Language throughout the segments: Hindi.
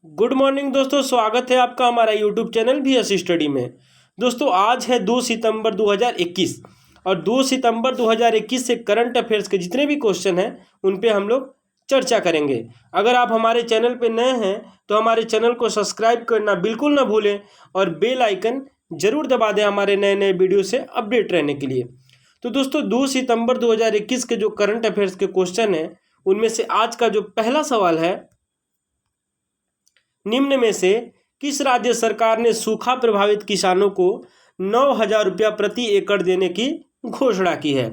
गुड मॉर्निंग दोस्तों, स्वागत है आपका हमारा यूट्यूब चैनल VS स्टडी में। दोस्तों आज है 2 सितंबर 2021 और 2 सितंबर 2021 से करंट अफेयर्स के जितने भी क्वेश्चन हैं उन पे हम लोग चर्चा करेंगे। अगर आप हमारे चैनल पे नए हैं तो हमारे चैनल को सब्सक्राइब करना बिल्कुल ना भूलें और बेल आइकन ज़रूर दबा दें हमारे नए नए वीडियो से अपडेट रहने के लिए। तो दोस्तों 2 सितंबर 2021 के जो करंट अफेयर्स के क्वेश्चन हैं उनमें से आज का जो पहला सवाल है, निम्न में से किस राज्य सरकार ने सूखा प्रभावित किसानों को 9,000 रुपया प्रति एकड़ देने की घोषणा की है?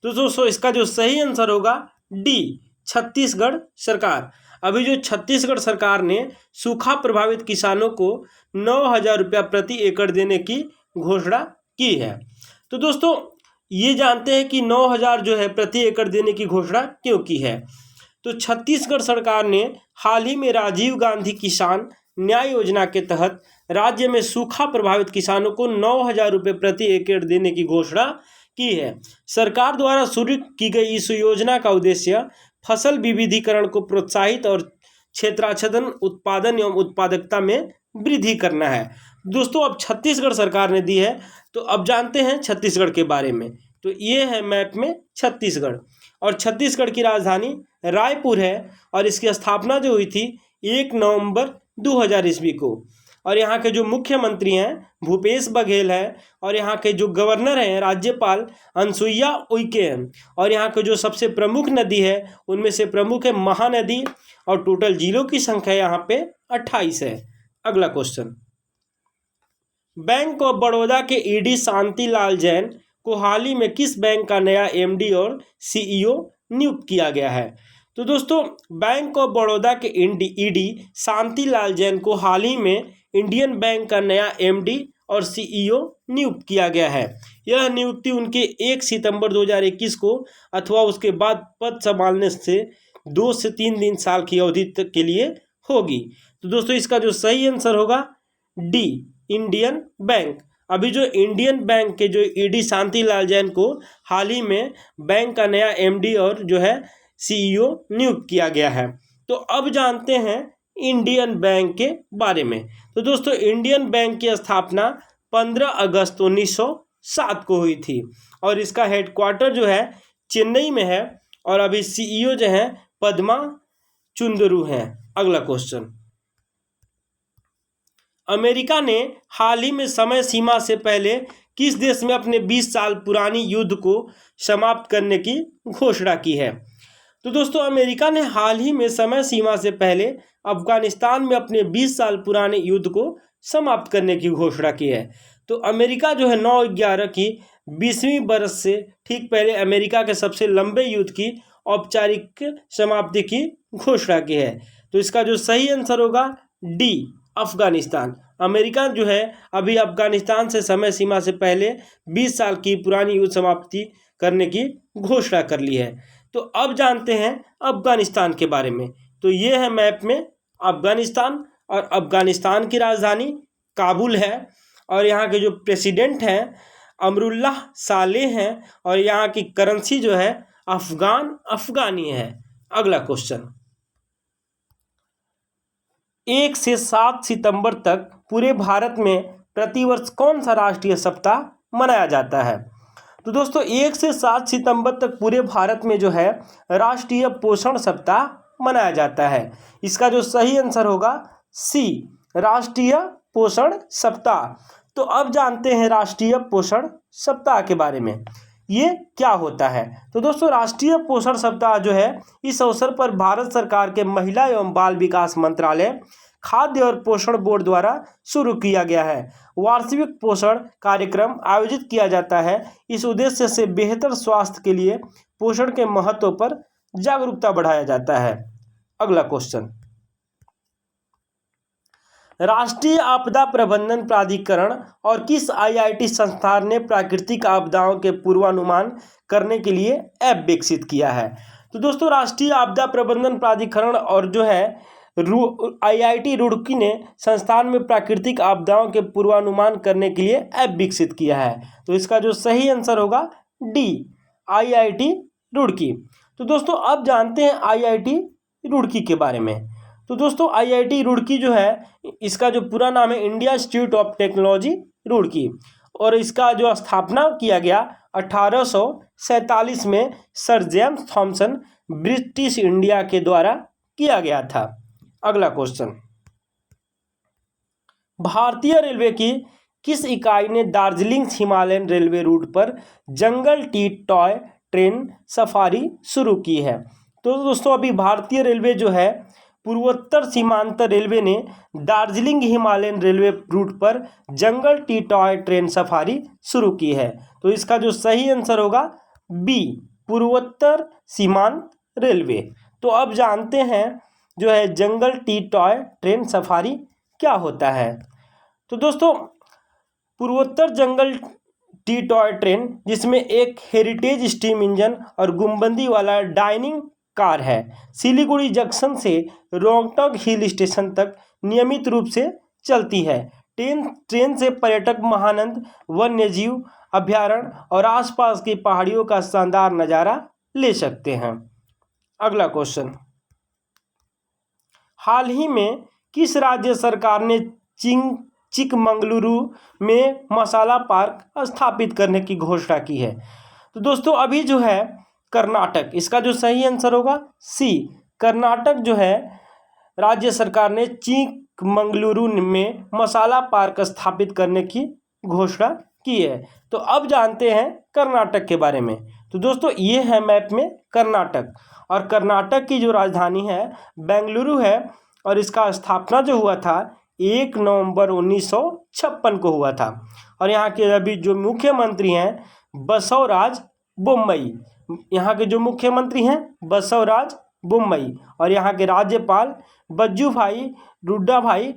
तो दोस्तों इसका जो सही आंसर होगा डी, छत्तीसगढ़ सरकार। अभी जो छत्तीसगढ़ सरकार ने सूखा प्रभावित किसानों को 9,000 रुपया प्रति एकड़ देने की घोषणा की है। तो दोस्तों ये जानते हैं कि 9,000 जो है प्रति एकड़ देने की घोषणा क्यों की है। तो छत्तीसगढ़ सरकार ने हाल ही में राजीव गांधी किसान न्याय योजना के तहत राज्य में सूखा प्रभावित किसानों को 9,000 रुपये प्रति एकड़ देने की घोषणा की है। सरकार द्वारा शुरू की गई इस योजना का उद्देश्य फसल विविधीकरण को प्रोत्साहित और क्षेत्राच्छादन उत्पादन एवं उत्पादकता में वृद्धि करना है। दोस्तों अब छत्तीसगढ़ सरकार ने दी है, तो अब जानते हैं छत्तीसगढ़ के बारे में। तो ये है मैप में छत्तीसगढ़ और छत्तीसगढ़ की राजधानी रायपुर है और इसकी स्थापना जो हुई थी 1 नवंबर 2000 ईस्वी को। और यहाँ के जो मुख्यमंत्री हैं भूपेश बघेल है और यहाँ के जो गवर्नर हैं राज्यपाल अनसुईया उइके हैं। और यहाँ के जो सबसे प्रमुख नदी है उनमें से प्रमुख है महानदी और टोटल जिलों की संख्या यहाँ पे 28 है। अगला क्वेश्चन, बैंक ऑफ बड़ौदा के ईडी शांति लाल जैन को हाल ही में किस बैंक का नया एमडी और सीईओ नियुक्त किया गया है? तो दोस्तों बैंक ऑफ बड़ौदा के ईडी शांति लाल जैन को हाल ही में इंडियन बैंक का नया एमडी और सीईओ नियुक्त किया गया है। यह नियुक्ति उनके 1 सितंबर 2021 को अथवा उसके बाद पद संभालने से 2 से 3 दिन साल की अवधि तक के लिए होगी। तो दोस्तों इसका जो सही आंसर होगा डी, इंडियन बैंक। अभी जो इंडियन बैंक के जो ईडी शांति लाल जैन को हाल ही में बैंक का नया एमडी और जो है सीईओ नियुक्त किया गया है। तो अब जानते हैं इंडियन बैंक के बारे में। तो दोस्तों इंडियन बैंक की स्थापना 15 अगस्त 1907 को हुई थी और इसका हेडक्वार्टर जो है चेन्नई में है और अभी सीईओ जो है पद्मा चुंदरू हैं। अगला क्वेश्चन, अमेरिका ने हाल ही में समय सीमा से पहले किस देश में अपने 20 साल पुरानी युद्ध को समाप्त करने की घोषणा की है? तो दोस्तों अमेरिका ने हाल ही में समय सीमा से पहले अफगानिस्तान में अपने 20 साल पुराने युद्ध को समाप्त करने की घोषणा की है। तो अमेरिका जो है 9/11 की 20वीं बरस से ठीक पहले अमेरिका के सबसे लंबे युद्ध की औपचारिक समाप्ति की घोषणा की है। तो इसका जो सही आंसर होगा डी, अफगानिस्तान। अमेरिका जो है अभी अफगानिस्तान से समय सीमा से पहले 20 साल की पुरानी युद्ध समाप्ति करने की घोषणा कर ली है। तो अब जानते हैं अफगानिस्तान के बारे में। तो ये है मैप में अफगानिस्तान और अफगानिस्तान की राजधानी काबुल है और यहाँ के जो प्रेसिडेंट हैं अमरुल्लाह सालेह हैं और यहाँ की करेंसी जो है अफगानी है। अगला क्वेश्चन, 1 से 7 सितंबर तक पूरे भारत में प्रतिवर्ष कौन सा राष्ट्रीय सप्ताह मनाया जाता है? तो दोस्तों 1 से 7 सितंबर तक पूरे भारत में जो है राष्ट्रीय पोषण सप्ताह मनाया जाता है। इसका जो सही आंसर होगा सी, राष्ट्रीय पोषण सप्ताह। तो अब जानते हैं राष्ट्रीय पोषण सप्ताह के बारे में, ये क्या होता है। तो दोस्तों राष्ट्रीय पोषण सप्ताह जो है इस अवसर पर भारत सरकार के महिला एवं बाल विकास मंत्रालय, खाद्य और पोषण बोर्ड द्वारा शुरू किया गया है। वार्षिक पोषण कार्यक्रम आयोजित किया जाता है। इस उद्देश्य से बेहतर स्वास्थ्य के लिए पोषण के महत्व पर जागरूकता बढ़ाया जाता है। अगला क्वेश्चन, राष्ट्रीय आपदा प्रबंधन प्राधिकरण और किस आईआईटी संस्थान ने प्राकृतिक आपदाओं के पूर्वानुमान करने के लिए ऐप विकसित किया है? तो दोस्तों राष्ट्रीय आपदा प्रबंधन प्राधिकरण और जो है आईआईटी रुड़की ने संस्थान में प्राकृतिक आपदाओं के पूर्वानुमान करने के लिए ऐप विकसित किया है। तो इसका जो सही आंसर होगा डी, आईआईटी रुड़की। तो दोस्तों अब जानते हैं आईआईटी रुड़की के बारे में। तो दोस्तों IIT रुड़की जो है, इसका जो पूरा नाम है India institute of technology Roorkee, और इसका जो स्थापना किया गया 1847 में sir James Thompson British India के द्वारा किया गया था। अगला क्वेश्चन, भारतीय रेलवे की किस इकाई ने दार्जिलिंग हिमालयन रेलवे रूट पर जंगल टी टॉय ट्रेन सफारी शुरू की है? तो दोस्तों अभी भारतीय रेलवे जो है पूर्वोत्तर सीमांत रेलवे ने दार्जिलिंग हिमालयन रेलवे रूट पर जंगल टी टॉय ट्रेन सफारी शुरू की है। तो इसका जो सही आंसर होगा बी, पूर्वोत्तर सीमांत रेलवे। तो अब जानते हैं जो है जंगल टी टॉय ट्रेन सफारी क्या होता है। तो दोस्तों पूर्वोत्तर जंगल टी टॉय ट्रेन, जिसमें एक हेरिटेज स्टीम इंजन और गुम्बदी वाला डाइनिंग कार है, सिलीगुड़ी जंक्शन से रोहतक हिल स्टेशन तक नियमित रूप से चलती है। ट्रेन से पर्यटक महानंद वन्यजीव अभ्यारण्य और आसपास की पहाड़ियों का शानदार नज़ारा ले सकते हैं। अगला क्वेश्चन, हाल ही में किस राज्य सरकार ने चिकमंगलुरु में मसाला पार्क स्थापित करने की घोषणा की है? तो दोस्तों अभी जो है कर्नाटक, इसका जो सही आंसर होगा सी, कर्नाटक जो है राज्य सरकार ने चिकमंगलुरु में मसाला पार्क स्थापित करने की घोषणा की है। तो अब जानते हैं कर्नाटक के बारे में। तो दोस्तों ये है मैप में कर्नाटक, और कर्नाटक की जो राजधानी है बेंगलुरु है, और इसका स्थापना जो हुआ था 1 नवंबर 1956 को हुआ था। और यहाँ के अभी जो मुख्यमंत्री हैं बसवराज बोम्मई, यहाँ के जो मुख्यमंत्री हैं बसवराज बोम्मई, और यहाँ के राज्यपाल बज्जूभाई रुद्दाभाई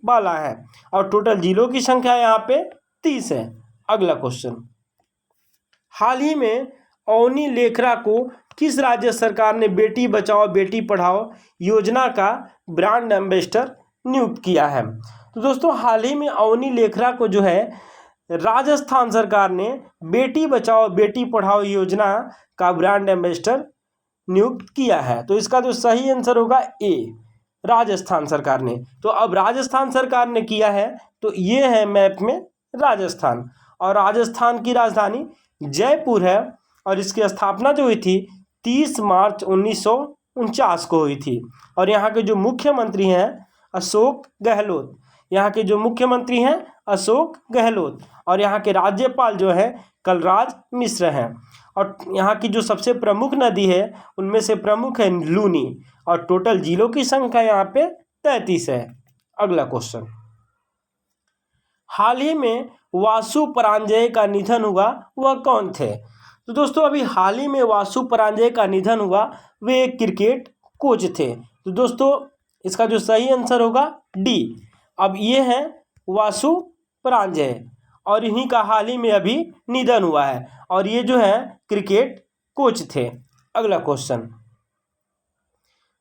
बाला है। और टोटल जिलों की संख्या यहाँ पे 30 है। अगला क्वेश्चन, हाल ही में अवनी लेखरा को किस राज्य सरकार ने बेटी बचाओ बेटी पढ़ाओ योजना का ब्रांड एम्बेसडर नियुक्त किया है? तो दोस्तों हाल ही में अवनी लेखरा को जो है राजस्थान सरकार ने बेटी बचाओ बेटी पढ़ाओ योजना का ब्रांड एम्बेसडर नियुक्त किया है। तो इसका जो सही आंसर होगा ए, राजस्थान सरकार ने। तो अब राजस्थान सरकार ने किया है, तो ये है मैप में राजस्थान, और राजस्थान की राजधानी जयपुर है, और इसकी स्थापना जो हुई थी 30 मार्च 1949 को हुई थी। और यहाँ के जो मुख्यमंत्री हैं अशोक गहलोत, और यहाँ के राज्यपाल जो है कलराज मिश्र हैं। और यहाँ की जो सबसे प्रमुख नदी है उनमें से प्रमुख है लूनी, और टोटल जिलों की संख्या यहाँ पे 33 है। अगला क्वेश्चन, हाल ही में वासु परांजय का निधन हुआ, वह कौन थे? तो दोस्तों अभी हाल ही में वासु परांजय का निधन हुआ, वे एक क्रिकेट कोच थे। तो दोस्तों इसका जो सही आंसर होगा डी। अब ये हैं वासु परांजय, और इन्हीं का हाल ही में अभी निधन हुआ है, और ये जो है क्रिकेट कोच थे। अगला क्वेश्चन,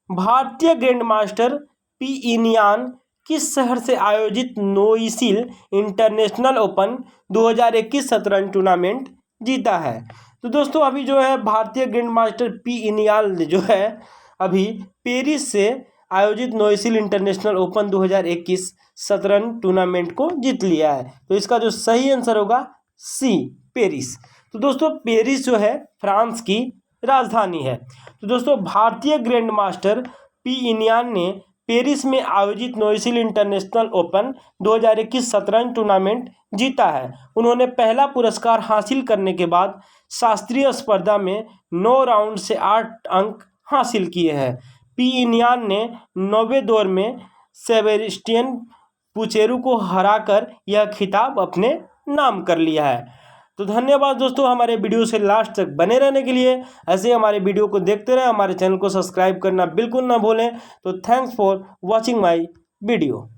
भारतीय ग्रैंड मास्टर पी इनियान किस शहर से आयोजित नोइसिल इंटरनेशनल ओपन 2021 शतरंज टूर्नामेंट जीता है? तो दोस्तों अभी जो है भारतीय ग्रैंड मास्टर पी इनियाल जो है अभी पेरिस से आयोजित नोइसिल इंटरनेशनल ओपन 2021 शतरंज टूर्नामेंट को जीत लिया है। तो इसका जो सही आंसर होगा सी, पेरिस। तो दोस्तों पेरिस जो है फ्रांस की राजधानी है। तो दोस्तों भारतीय ग्रैंड मास्टर पी इनियान ने पेरिस में आयोजित नोइसिल इंटरनेशनल ओपन 2021 शतरंज टूर्नामेंट जीता है। उन्होंने पहला पुरस्कार हासिल करने के बाद शास्त्रीय स्पर्धा में 9 राउंड से 8 अंक हासिल किए हैं। पी इनियान ने 9वें दौर में सेबेस्टियन पुचेरू को हराकर यह खिताब अपने नाम कर लिया है। तो धन्यवाद दोस्तों हमारे वीडियो से लास्ट तक बने रहने के लिए। ऐसे हमारे वीडियो को देखते रहें, हमारे चैनल को सब्सक्राइब करना बिल्कुल ना भूलें। तो thanks for watching my video.